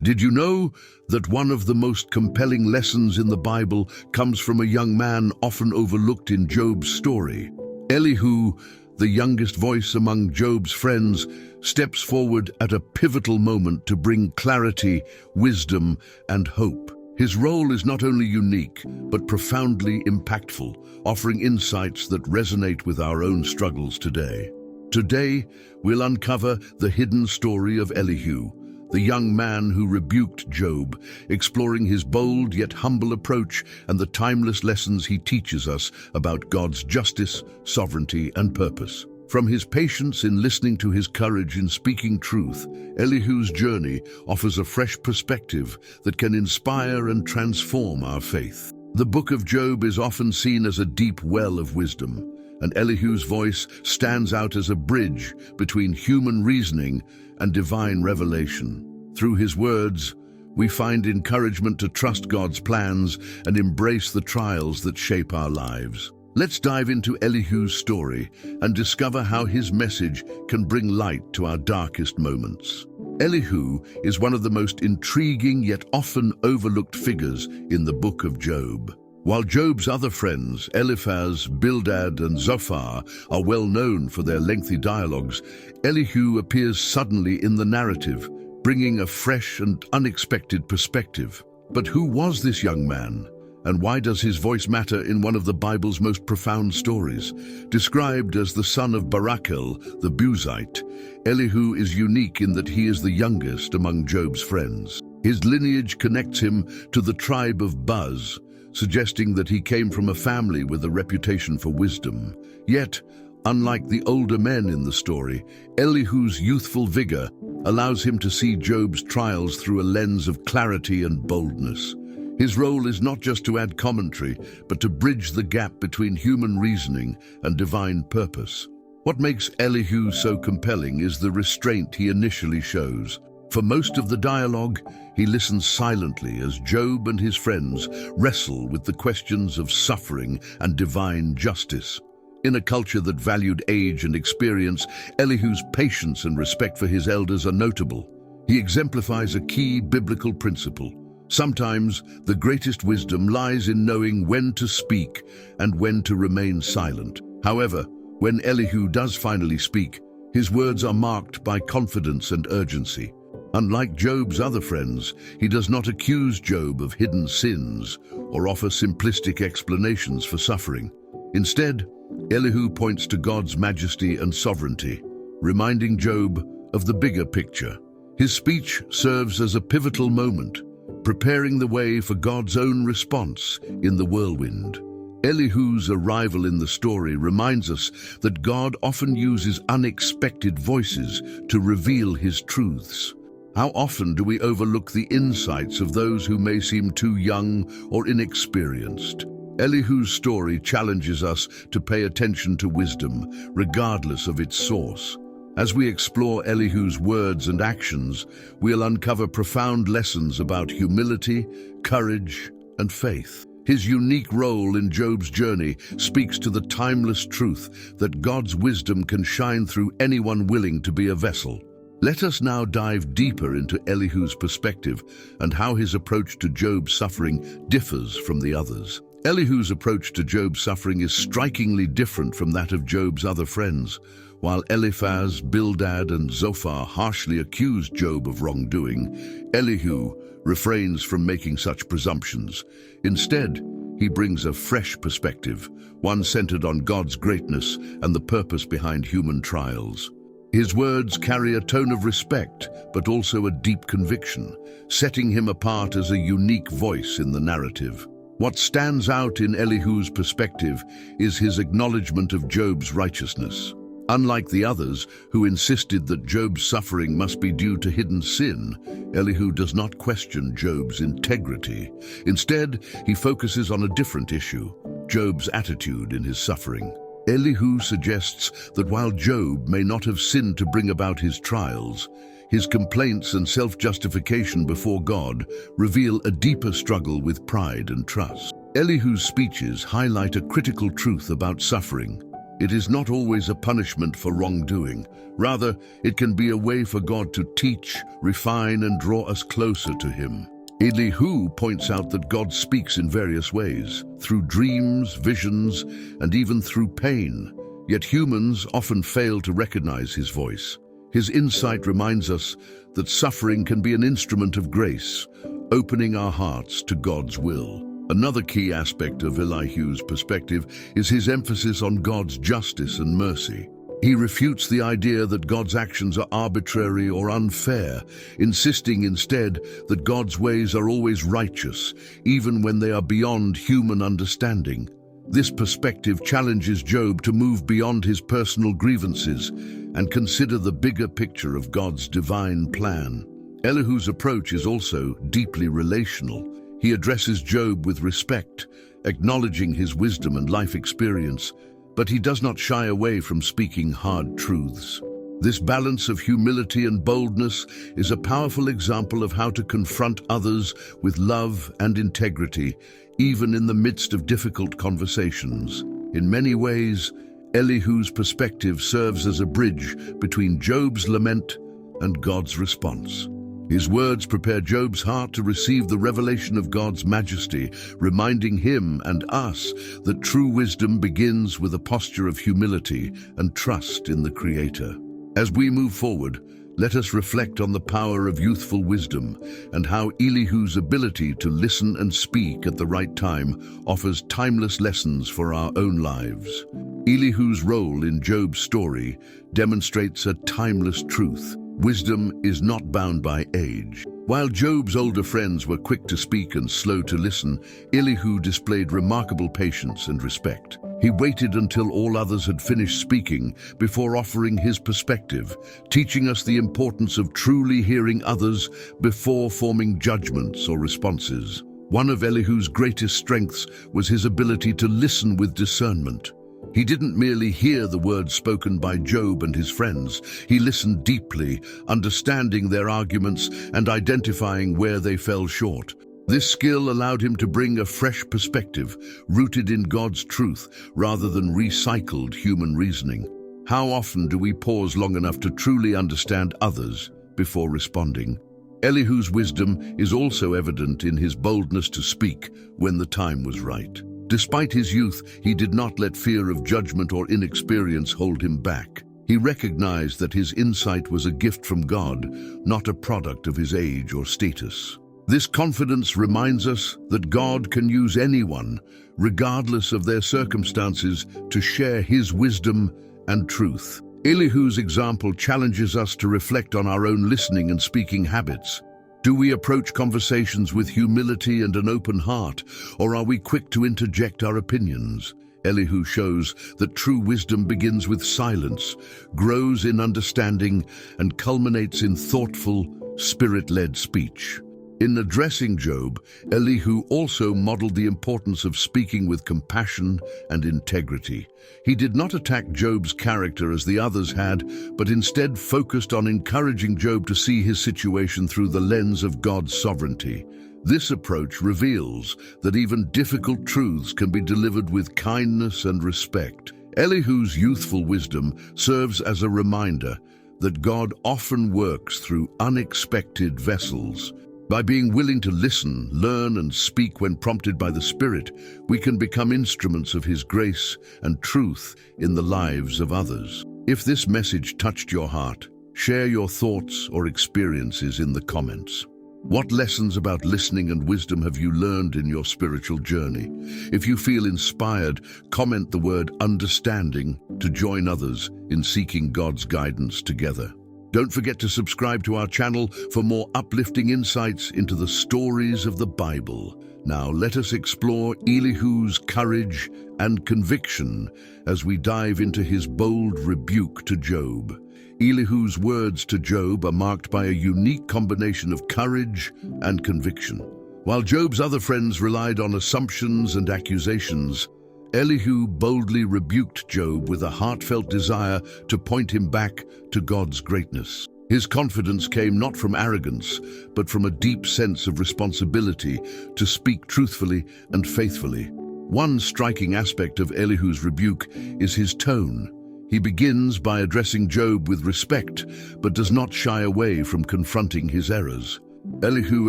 Did you know that one of the most compelling lessons in the Bible comes from a young man often overlooked in Job's story? Elihu, the youngest voice among Job's friends, steps forward at a pivotal moment to bring clarity, wisdom, and hope. His role is not only unique, but profoundly impactful, offering insights that resonate with our own struggles today. Today, we'll uncover the hidden story of Elihu, the young man who rebuked Job, exploring his bold yet humble approach and the timeless lessons he teaches us about God's justice, sovereignty, and purpose. From his patience in listening to his courage in speaking truth, Elihu's journey offers a fresh perspective that can inspire and transform our faith. The book of Job is often seen as a deep well of wisdom, and Elihu's voice stands out as a bridge between human reasoning and divine revelation. Through his words, we find encouragement to trust God's plans and embrace the trials that shape our lives. Let's dive into Elihu's story and discover how his message can bring light to our darkest moments. Elihu is one of the most intriguing yet often overlooked figures in the book of Job. While Job's other friends, Eliphaz, Bildad, and Zophar, are well known for their lengthy dialogues, Elihu appears suddenly in the narrative, bringing a fresh and unexpected perspective. But who was this young man? And why does his voice matter in one of the Bible's most profound stories? Described as the son of Barachel, the Buzite, Elihu is unique in that he is the youngest among Job's friends. His lineage connects him to the tribe of Buz, suggesting that he came from a family with a reputation for wisdom. Yet, unlike the older men in the story, Elihu's youthful vigor allows him to see Job's trials through a lens of clarity and boldness. His role is not just to add commentary, but to bridge the gap between human reasoning and divine purpose. What makes Elihu so compelling is the restraint he initially shows. For most of the dialogue, he listens silently as Job and his friends wrestle with the questions of suffering and divine justice. In a culture that valued age and experience, Elihu's patience and respect for his elders are notable. He exemplifies a key biblical principle. Sometimes the greatest wisdom lies in knowing when to speak and when to remain silent. However, when Elihu does finally speak, his words are marked by confidence and urgency. Unlike Job's other friends, he does not accuse Job of hidden sins or offer simplistic explanations for suffering. Instead, Elihu points to God's majesty and sovereignty, reminding Job of the bigger picture. His speech serves as a pivotal moment, preparing the way for God's own response in the whirlwind. Elihu's arrival in the story reminds us that God often uses unexpected voices to reveal his truths. How often do we overlook the insights of those who may seem too young or inexperienced? Elihu's story challenges us to pay attention to wisdom, regardless of its source. As we explore Elihu's words and actions, we'll uncover profound lessons about humility, courage, and faith. His unique role in Job's journey speaks to the timeless truth that God's wisdom can shine through anyone willing to be a vessel. Let us now dive deeper into Elihu's perspective and how his approach to Job's suffering differs from the others. Elihu's approach to Job's suffering is strikingly different from that of Job's other friends. While Eliphaz, Bildad, and Zophar harshly accuse Job of wrongdoing, Elihu refrains from making such presumptions. Instead, he brings a fresh perspective, one centered on God's greatness and the purpose behind human trials. His words carry a tone of respect, but also a deep conviction, setting him apart as a unique voice in the narrative. What stands out in Elihu's perspective is his acknowledgement of Job's righteousness. Unlike the others, who insisted that Job's suffering must be due to hidden sin, Elihu does not question Job's integrity. Instead, he focuses on a different issue: Job's attitude in his suffering. Elihu suggests that while Job may not have sinned to bring about his trials, his complaints and self-justification before God reveal a deeper struggle with pride and trust. Elihu's speeches highlight a critical truth about suffering. It is not always a punishment for wrongdoing. Rather, it can be a way for God to teach, refine, and draw us closer to Him. Elihu points out that God speaks in various ways, through dreams, visions, and even through pain. Yet humans often fail to recognize His voice. His insight reminds us that suffering can be an instrument of grace, opening our hearts to God's will. Another key aspect of Elihu's perspective is his emphasis on God's justice and mercy. He refutes the idea that God's actions are arbitrary or unfair, insisting instead that God's ways are always righteous, even when they are beyond human understanding. This perspective challenges Job to move beyond his personal grievances and consider the bigger picture of God's divine plan. Elihu's approach is also deeply relational. He addresses Job with respect, acknowledging his wisdom and life experience, but he does not shy away from speaking hard truths. This balance of humility and boldness is a powerful example of how to confront others with love and integrity, even in the midst of difficult conversations. In many ways, Elihu's perspective serves as a bridge between Job's lament and God's response. His words prepare Job's heart to receive the revelation of God's majesty, reminding him and us that true wisdom begins with a posture of humility and trust in the Creator. As we move forward, let us reflect on the power of youthful wisdom and how Elihu's ability to listen and speak at the right time offers timeless lessons for our own lives. Elihu's role in Job's story demonstrates a timeless truth. Wisdom is not bound by age. While Job's older friends were quick to speak and slow to listen, Elihu displayed remarkable patience and respect. He waited until all others had finished speaking before offering his perspective, teaching us the importance of truly hearing others before forming judgments or responses. One of Elihu's greatest strengths was his ability to listen with discernment. He didn't merely hear the words spoken by Job and his friends. He listened deeply, understanding their arguments and identifying where they fell short. This skill allowed him to bring a fresh perspective, rooted in God's truth, rather than recycled human reasoning. How often do we pause long enough to truly understand others before responding? Elihu's wisdom is also evident in his boldness to speak when the time was right. Despite his youth, he did not let fear of judgment or inexperience hold him back. He recognized that his insight was a gift from God, not a product of his age or status. This confidence reminds us that God can use anyone, regardless of their circumstances, to share His wisdom and truth. Elihu's example challenges us to reflect on our own listening and speaking habits. Do we approach conversations with humility and an open heart, or are we quick to interject our opinions? Elihu shows that true wisdom begins with silence, grows in understanding, and culminates in thoughtful, spirit-led speech. In addressing Job, Elihu also modeled the importance of speaking with compassion and integrity. He did not attack Job's character as the others had, but instead focused on encouraging Job to see his situation through the lens of God's sovereignty. This approach reveals that even difficult truths can be delivered with kindness and respect. Elihu's youthful wisdom serves as a reminder that God often works through unexpected vessels. By being willing to listen, learn, and speak when prompted by the Spirit, we can become instruments of His grace and truth in the lives of others. If this message touched your heart, share your thoughts or experiences in the comments. What lessons about listening and wisdom have you learned in your spiritual journey? If you feel inspired, comment the word understanding to join others in seeking God's guidance together. Don't forget to subscribe to our channel for more uplifting insights into the stories of the Bible. Now let us explore Elihu's courage and conviction as we dive into his bold rebuke to Job. Elihu's words to Job are marked by a unique combination of courage and conviction. While Job's other friends relied on assumptions and accusations, Elihu boldly rebuked Job with a heartfelt desire to point him back to God's greatness. His confidence came not from arrogance, but from a deep sense of responsibility to speak truthfully and faithfully. One striking aspect of Elihu's rebuke is his tone. He begins by addressing Job with respect, but does not shy away from confronting his errors. Elihu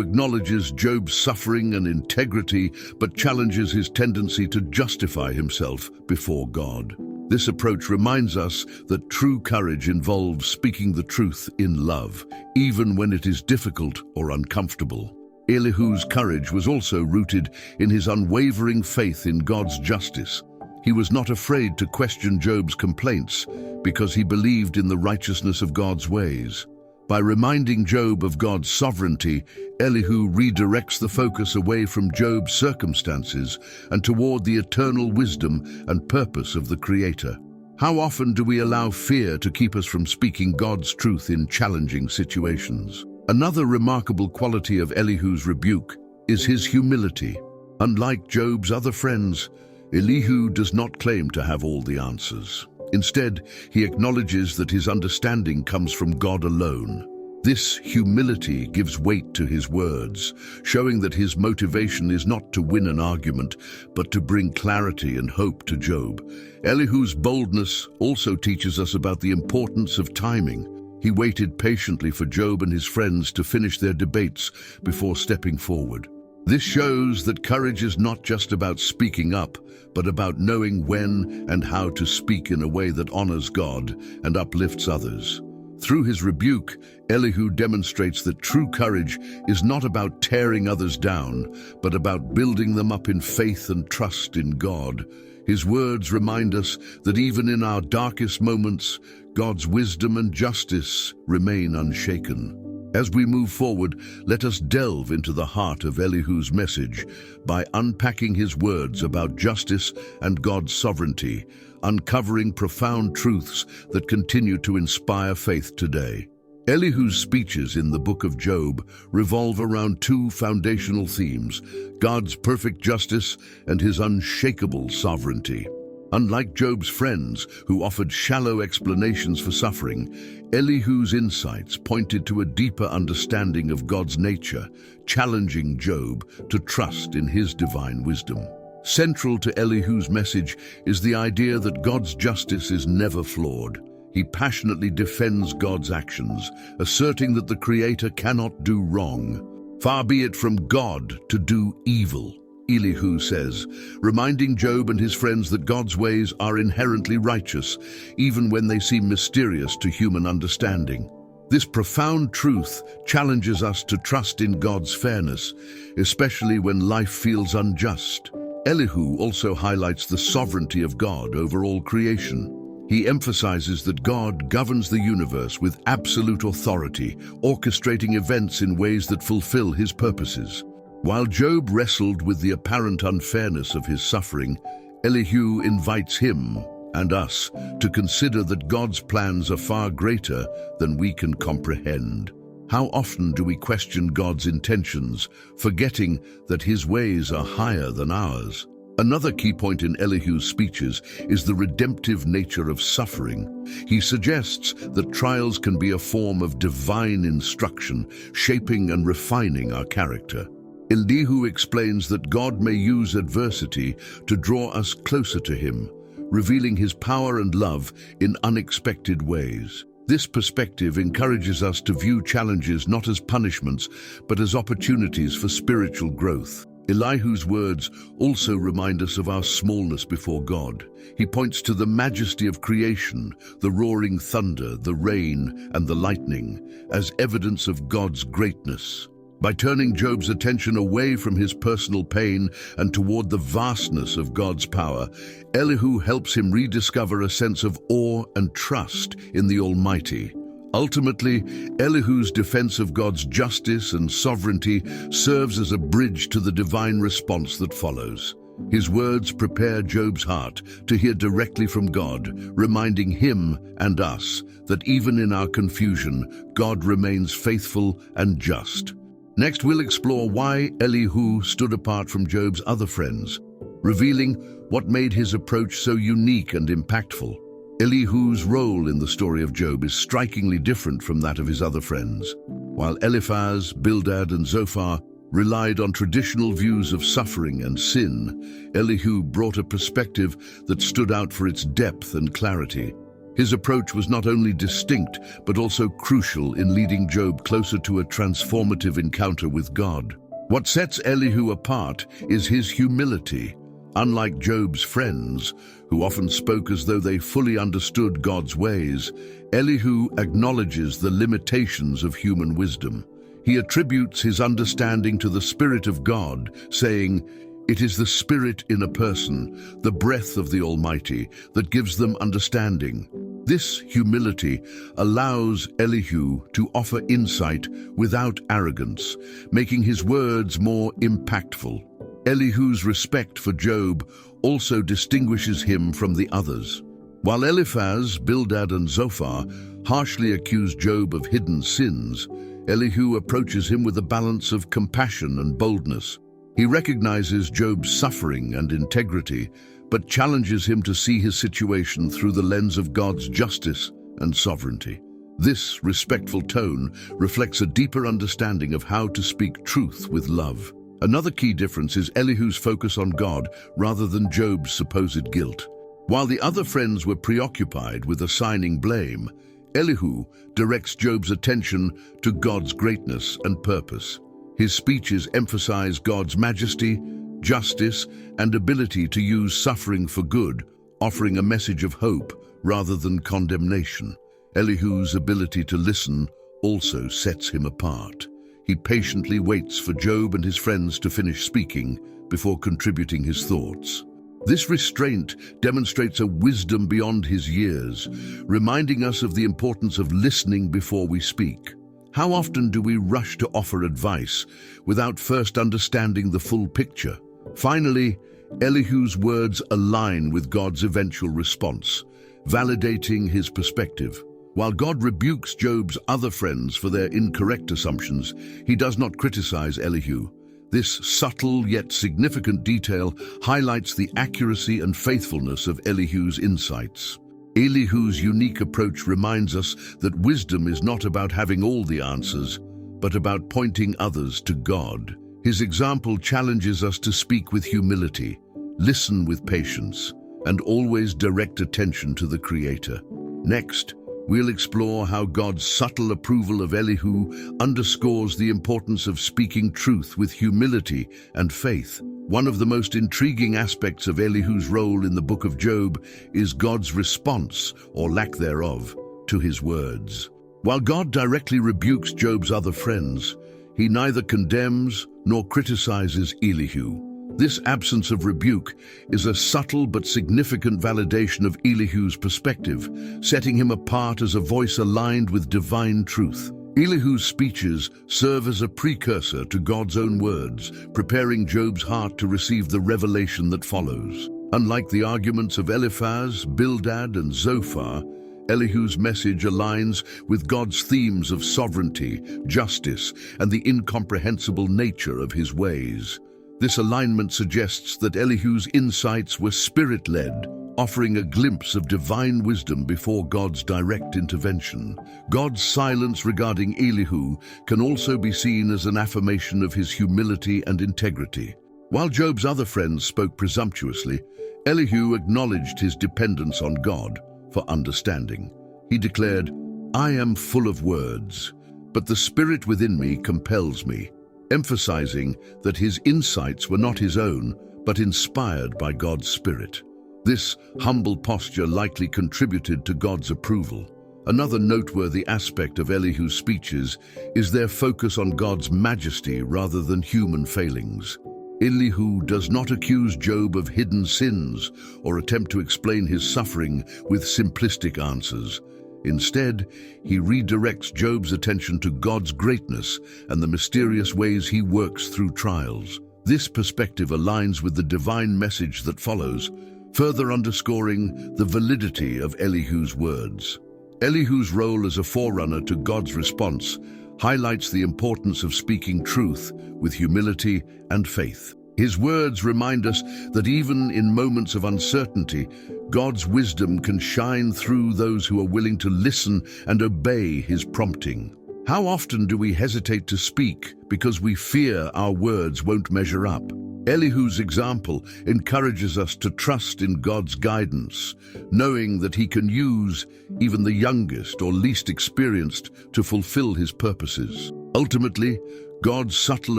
acknowledges Job's suffering and integrity, but challenges his tendency to justify himself before God. This approach reminds us that true courage involves speaking the truth in love, even when it is difficult or uncomfortable. Elihu's courage was also rooted in his unwavering faith in God's justice. He was not afraid to question Job's complaints because he believed in the righteousness of God's ways. By reminding Job of God's sovereignty, Elihu redirects the focus away from Job's circumstances and toward the eternal wisdom and purpose of the Creator. How often do we allow fear to keep us from speaking God's truth in challenging situations? Another remarkable quality of Elihu's rebuke is his humility. Unlike Job's other friends, Elihu does not claim to have all the answers. Instead, he acknowledges that his understanding comes from God alone. This humility gives weight to his words, showing that his motivation is not to win an argument, but to bring clarity and hope to Job. Elihu's boldness also teaches us about the importance of timing. He waited patiently for Job and his friends to finish their debates before stepping forward. This shows that courage is not just about speaking up, but about knowing when and how to speak in a way that honors God and uplifts others. Through his rebuke, Elihu demonstrates that true courage is not about tearing others down, but about building them up in faith and trust in God. His words remind us that even in our darkest moments, God's wisdom and justice remain unshaken. As we move forward, let us delve into the heart of Elihu's message by unpacking his words about justice and God's sovereignty, uncovering profound truths that continue to inspire faith today. Elihu's speeches in the book of Job revolve around two foundational themes: God's perfect justice and his unshakable sovereignty. Unlike Job's friends, who offered shallow explanations for suffering, Elihu's insights pointed to a deeper understanding of God's nature, challenging Job to trust in his divine wisdom. Central to Elihu's message is the idea that God's justice is never flawed. He passionately defends God's actions, asserting that the Creator cannot do wrong. Far be it from God to do evil, Elihu says, reminding Job and his friends that God's ways are inherently righteous, even when they seem mysterious to human understanding. This profound truth challenges us to trust in God's fairness, especially when life feels unjust. Elihu also highlights the sovereignty of God over all creation. He emphasizes that God governs the universe with absolute authority, orchestrating events in ways that fulfill his purposes. While Job wrestled with the apparent unfairness of his suffering, Elihu invites him and us to consider that God's plans are far greater than we can comprehend. How often do we question God's intentions, forgetting that his ways are higher than ours? Another key point in Elihu's speeches is the redemptive nature of suffering. He suggests that trials can be a form of divine instruction, shaping and refining our character. Elihu explains that God may use adversity to draw us closer to him, revealing his power and love in unexpected ways. This perspective encourages us to view challenges not as punishments, but as opportunities for spiritual growth. Elihu's words also remind us of our smallness before God. He points to the majesty of creation, the roaring thunder, the rain, and the lightning, as evidence of God's greatness. By turning Job's attention away from his personal pain and toward the vastness of God's power, Elihu helps him rediscover a sense of awe and trust in the Almighty. Ultimately, Elihu's defense of God's justice and sovereignty serves as a bridge to the divine response that follows. His words prepare Job's heart to hear directly from God, reminding him and us that even in our confusion, God remains faithful and just. Next, we'll explore why Elihu stood apart from Job's other friends, revealing what made his approach so unique and impactful. Elihu's role in the story of Job is strikingly different from that of his other friends. While Eliphaz, Bildad, and Zophar relied on traditional views of suffering and sin, Elihu brought a perspective that stood out for its depth and clarity. His approach was not only distinct, but also crucial in leading Job closer to a transformative encounter with God. What sets Elihu apart is his humility. Unlike Job's friends, who often spoke as though they fully understood God's ways, Elihu acknowledges the limitations of human wisdom. He attributes his understanding to the Spirit of God, saying, "It is the Spirit in a person, the breath of the Almighty, that gives them understanding." This humility allows Elihu to offer insight without arrogance, making his words more impactful. Elihu's respect for Job also distinguishes him from the others. While Eliphaz, Bildad, and Zophar harshly accuse Job of hidden sins, Elihu approaches him with a balance of compassion and boldness. He recognizes Job's suffering and integrity, but challenges him to see his situation through the lens of God's justice and sovereignty. This respectful tone reflects a deeper understanding of how to speak truth with love. Another key difference is Elihu's focus on God rather than Job's supposed guilt. While the other friends were preoccupied with assigning blame, Elihu directs Job's attention to God's greatness and purpose. His speeches emphasize God's majesty, justice, and ability to use suffering for good, offering a message of hope rather than condemnation. Elihu's ability to listen also sets him apart. He patiently waits for Job and his friends to finish speaking before contributing his thoughts. This restraint demonstrates a wisdom beyond his years, reminding us of the importance of listening before we speak. How often do we rush to offer advice without first understanding the full picture? Finally, Elihu's words align with God's eventual response, validating his perspective. While God rebukes Job's other friends for their incorrect assumptions, he does not criticize Elihu. This subtle yet significant detail highlights the accuracy and faithfulness of Elihu's insights. Elihu's unique approach reminds us that wisdom is not about having all the answers, but about pointing others to God. His example challenges us to speak with humility, listen with patience, and always direct attention to the Creator. Next, we'll explore how God's subtle approval of Elihu underscores the importance of speaking truth with humility and faith. One of the most intriguing aspects of Elihu's role in the book of Job is God's response, or lack thereof, to his words. While God directly rebukes Job's other friends, he neither condemns nor criticizes Elihu. This absence of rebuke is a subtle but significant validation of Elihu's perspective, setting him apart as a voice aligned with divine truth. Elihu's speeches serve as a precursor to God's own words, preparing Job's heart to receive the revelation that follows. Unlike the arguments of Eliphaz, Bildad, and Zophar, Elihu's message aligns with God's themes of sovereignty, justice, and the incomprehensible nature of his ways. This alignment suggests that Elihu's insights were spirit-led, offering a glimpse of divine wisdom before God's direct intervention. God's silence regarding Elihu can also be seen as an affirmation of his humility and integrity. While Job's other friends spoke presumptuously, Elihu acknowledged his dependence on God for understanding. He declared, "I am full of words, but the Spirit within me compels me," emphasizing that his insights were not his own, but inspired by God's Spirit. This humble posture likely contributed to God's approval. Another noteworthy aspect of Elihu's speeches is their focus on God's majesty rather than human failings. Elihu does not accuse Job of hidden sins or attempt to explain his suffering with simplistic answers. Instead, he redirects Job's attention to God's greatness and the mysterious ways he works through trials. This perspective aligns with the divine message that follows, further underscoring the validity of Elihu's words. Elihu's role as a forerunner to God's response highlights the importance of speaking truth with humility and faith. His words remind us that even in moments of uncertainty, God's wisdom can shine through those who are willing to listen and obey his prompting. How often do we hesitate to speak because we fear our words won't measure up? Elihu's example encourages us to trust in God's guidance, knowing that He can use even the youngest or least experienced to fulfill His purposes. Ultimately, God's subtle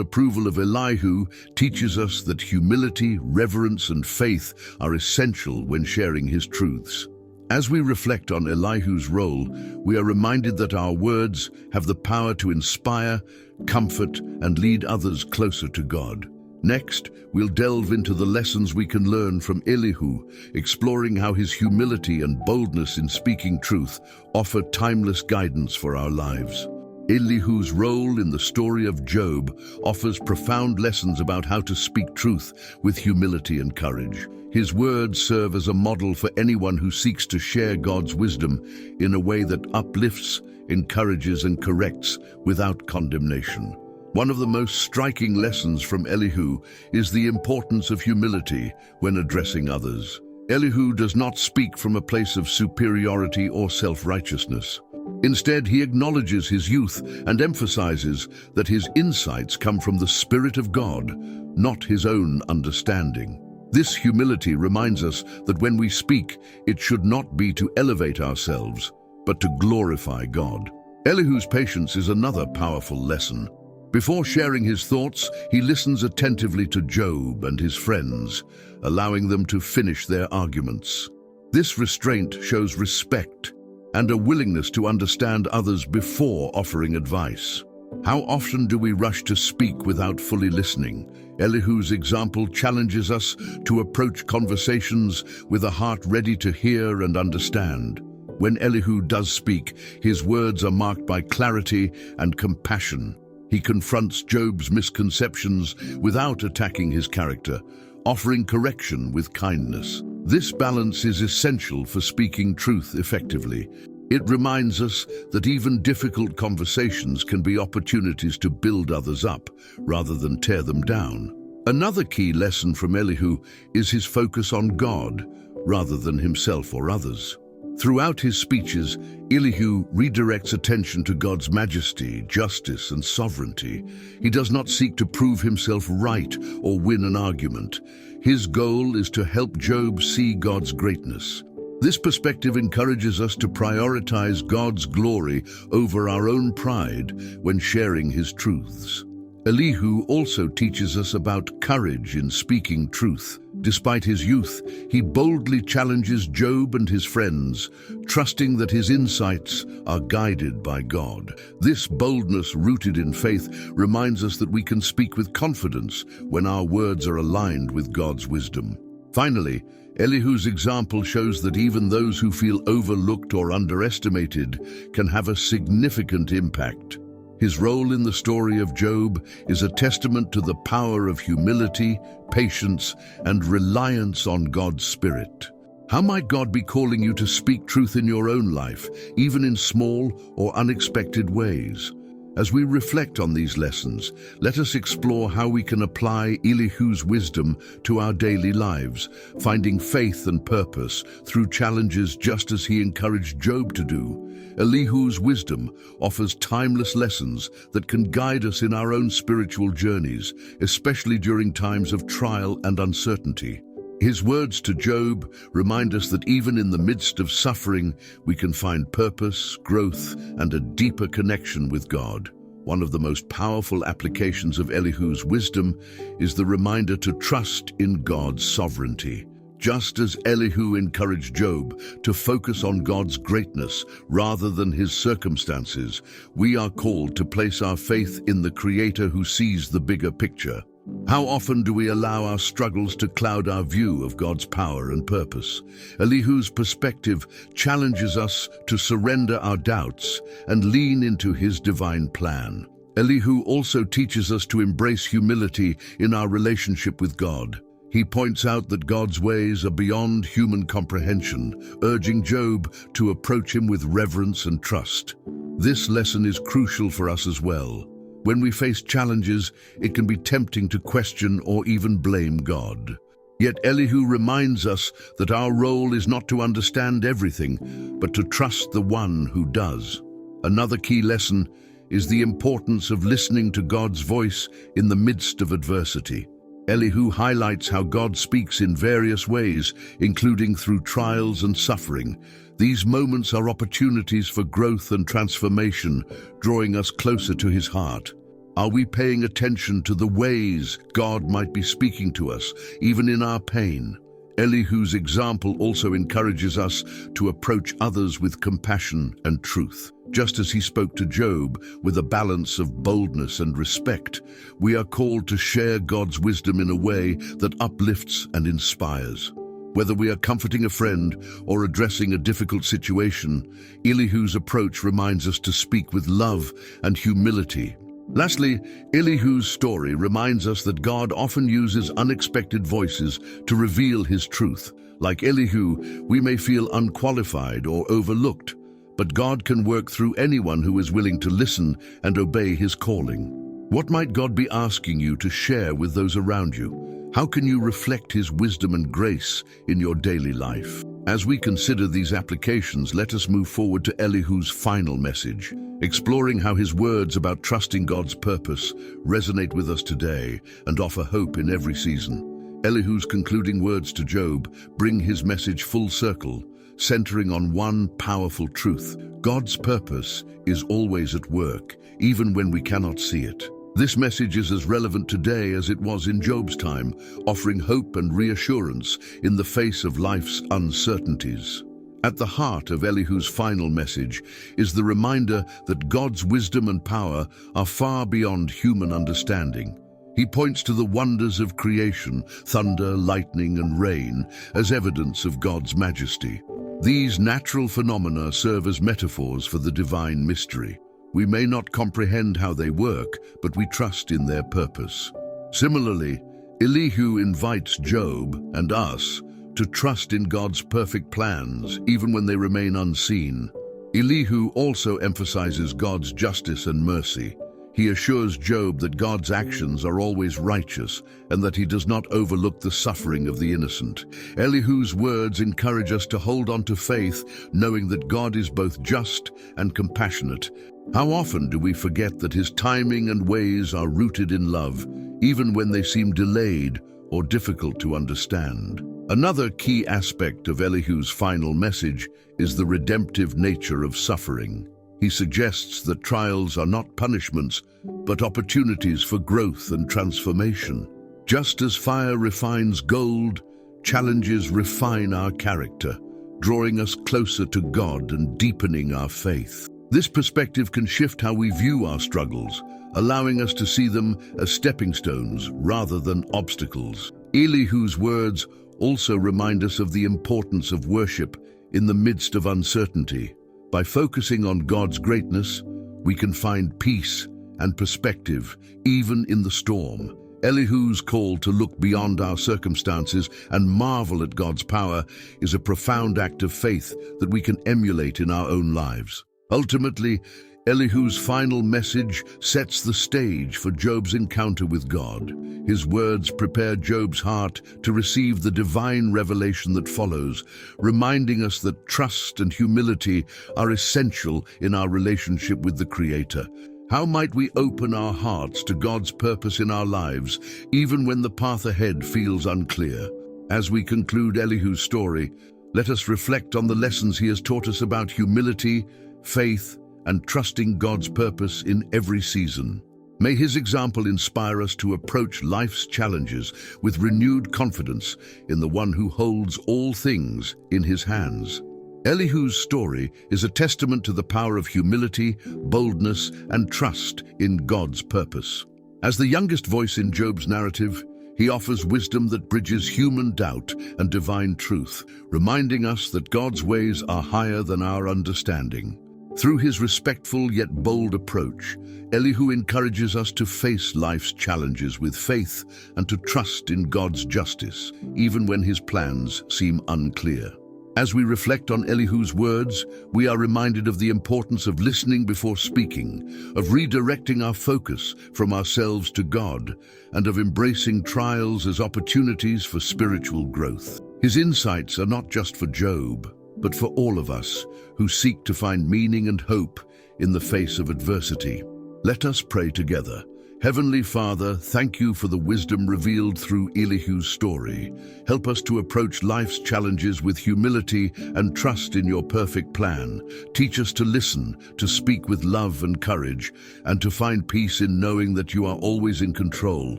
approval of Elihu teaches us that humility, reverence, and faith are essential when sharing His truths. As we reflect on Elihu's role, we are reminded that our words have the power to inspire, comfort, and lead others closer to God. Next, we'll delve into the lessons we can learn from Elihu, exploring how his humility and boldness in speaking truth offer timeless guidance for our lives. Elihu's role in the story of Job offers profound lessons about how to speak truth with humility and courage. His words serve as a model for anyone who seeks to share God's wisdom in a way that uplifts, encourages, and corrects without condemnation. One of the most striking lessons from Elihu is the importance of humility when addressing others. Elihu does not speak from a place of superiority or self-righteousness. Instead, he acknowledges his youth and emphasizes that his insights come from the Spirit of God, not his own understanding. This humility reminds us that when we speak, it should not be to elevate ourselves, but to glorify God. Elihu's patience is another powerful lesson. Before sharing his thoughts, he listens attentively to Job and his friends, allowing them to finish their arguments. This restraint shows respect and a willingness to understand others before offering advice. How often do we rush to speak without fully listening? Elihu's example challenges us to approach conversations with a heart ready to hear and understand. When Elihu does speak, his words are marked by clarity and compassion. He confronts Job's misconceptions without attacking his character, offering correction with kindness. This balance is essential for speaking truth effectively. It reminds us that even difficult conversations can be opportunities to build others up, rather than tear them down. Another key lesson from Elihu is his focus on God, rather than himself or others. Throughout his speeches, Elihu redirects attention to God's majesty, justice, and sovereignty. He does not seek to prove himself right or win an argument. His goal is to help Job see God's greatness. This perspective encourages us to prioritize God's glory over our own pride when sharing his truths. Elihu also teaches us about courage in speaking truth. Despite his youth, he boldly challenges Job and his friends, trusting that his insights are guided by God. This boldness, rooted in faith, reminds us that we can speak with confidence when our words are aligned with God's wisdom. Finally, Elihu's example shows that even those who feel overlooked or underestimated can have a significant impact. His role in the story of Job is a testament to the power of humility, patience, and reliance on God's Spirit. How might God be calling you to speak truth in your own life, even in small or unexpected ways? As we reflect on these lessons, let us explore how we can apply Elihu's wisdom to our daily lives, finding faith and purpose through challenges just as he encouraged Job to do. Elihu's wisdom offers timeless lessons that can guide us in our own spiritual journeys, especially during times of trial and uncertainty. His words to Job remind us that even in the midst of suffering, we can find purpose, growth, and a deeper connection with God. One of the most powerful applications of Elihu's wisdom is the reminder to trust in God's sovereignty. Just as Elihu encouraged Job to focus on God's greatness rather than his circumstances, we are called to place our faith in the Creator who sees the bigger picture. How often do we allow our struggles to cloud our view of God's power and purpose? Elihu's perspective challenges us to surrender our doubts and lean into his divine plan. Elihu also teaches us to embrace humility in our relationship with God. He points out that God's ways are beyond human comprehension, urging Job to approach him with reverence and trust. This lesson is crucial for us as well. When we face challenges, it can be tempting to question or even blame God. Yet Elihu reminds us that our role is not to understand everything, but to trust the one who does. Another key lesson is the importance of listening to God's voice in the midst of adversity. Elihu highlights how God speaks in various ways, including through trials and suffering. These moments are opportunities for growth and transformation, drawing us closer to His heart. Are we paying attention to the ways God might be speaking to us, even in our pain? Elihu's example also encourages us to approach others with compassion and truth. Just as he spoke to Job with a balance of boldness and respect, we are called to share God's wisdom in a way that uplifts and inspires. Whether we are comforting a friend or addressing a difficult situation, Elihu's approach reminds us to speak with love and humility. Lastly, Elihu's story reminds us that God often uses unexpected voices to reveal His truth. Like Elihu, we may feel unqualified or overlooked, but God can work through anyone who is willing to listen and obey His calling. What might God be asking you to share with those around you? How can you reflect His wisdom and grace in your daily life? As we consider these applications, let us move forward to Elihu's final message, exploring how his words about trusting God's purpose resonate with us today and offer hope in every season. Elihu's concluding words to Job bring his message full circle, centering on one powerful truth: God's purpose is always at work, even when we cannot see it. This message is as relevant today as it was in Job's time, offering hope and reassurance in the face of life's uncertainties. At the heart of Elihu's final message is the reminder that God's wisdom and power are far beyond human understanding. He points to the wonders of creation, thunder, lightning, and rain, as evidence of God's majesty. These natural phenomena serve as metaphors for the divine mystery. We may not comprehend how they work, but we trust in their purpose. Similarly, Elihu invites Job and us to trust in God's perfect plans, even when they remain unseen. Elihu also emphasizes God's justice and mercy. He assures Job that God's actions are always righteous and that He does not overlook the suffering of the innocent. Elihu's words encourage us to hold on to faith, knowing that God is both just and compassionate. How often do we forget that His timing and ways are rooted in love, even when they seem delayed or difficult to understand? Another key aspect of Elihu's final message is the redemptive nature of suffering. He suggests that trials are not punishments, but opportunities for growth and transformation. Just as fire refines gold, challenges refine our character, drawing us closer to God and deepening our faith. This perspective can shift how we view our struggles, allowing us to see them as stepping stones rather than obstacles. Elihu's words also remind us of the importance of worship in the midst of uncertainty. By focusing on God's greatness, we can find peace and perspective, even in the storm. Elihu's call to look beyond our circumstances and marvel at God's power is a profound act of faith that we can emulate in our own lives. Ultimately, Elihu's final message sets the stage for Job's encounter with God. His words prepare Job's heart to receive the divine revelation that follows, reminding us that trust and humility are essential in our relationship with the Creator. How might we open our hearts to God's purpose in our lives, even when the path ahead feels unclear? As we conclude Elihu's story, let us reflect on the lessons he has taught us about humility, faith, and trusting God's purpose in every season. May his example inspire us to approach life's challenges with renewed confidence in the one who holds all things in his hands. Elihu's story is a testament to the power of humility, boldness, and trust in God's purpose. As the youngest voice in Job's narrative, he offers wisdom that bridges human doubt and divine truth, reminding us that God's ways are higher than our understanding. Through his respectful yet bold approach, Elihu encourages us to face life's challenges with faith and to trust in God's justice, even when his plans seem unclear. As we reflect on Elihu's words, we are reminded of the importance of listening before speaking, of redirecting our focus from ourselves to God, and of embracing trials as opportunities for spiritual growth. His insights are not just for Job, but for all of us who seek to find meaning and hope in the face of adversity. Let us pray together. Heavenly Father, thank you for the wisdom revealed through Elihu's story. Help us to approach life's challenges with humility and trust in your perfect plan. Teach us to listen, to speak with love and courage, and to find peace in knowing that you are always in control.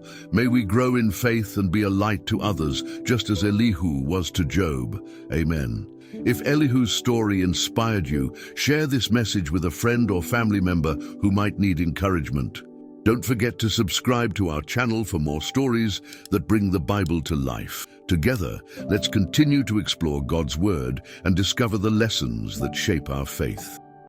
May we grow in faith and be a light to others, just as Elihu was to Job. Amen. If Elihu's story inspired you, share this message with a friend or family member who might need encouragement. Don't forget to subscribe to our channel for more stories that bring the Bible to life. Together, let's continue to explore God's Word and discover the lessons that shape our faith.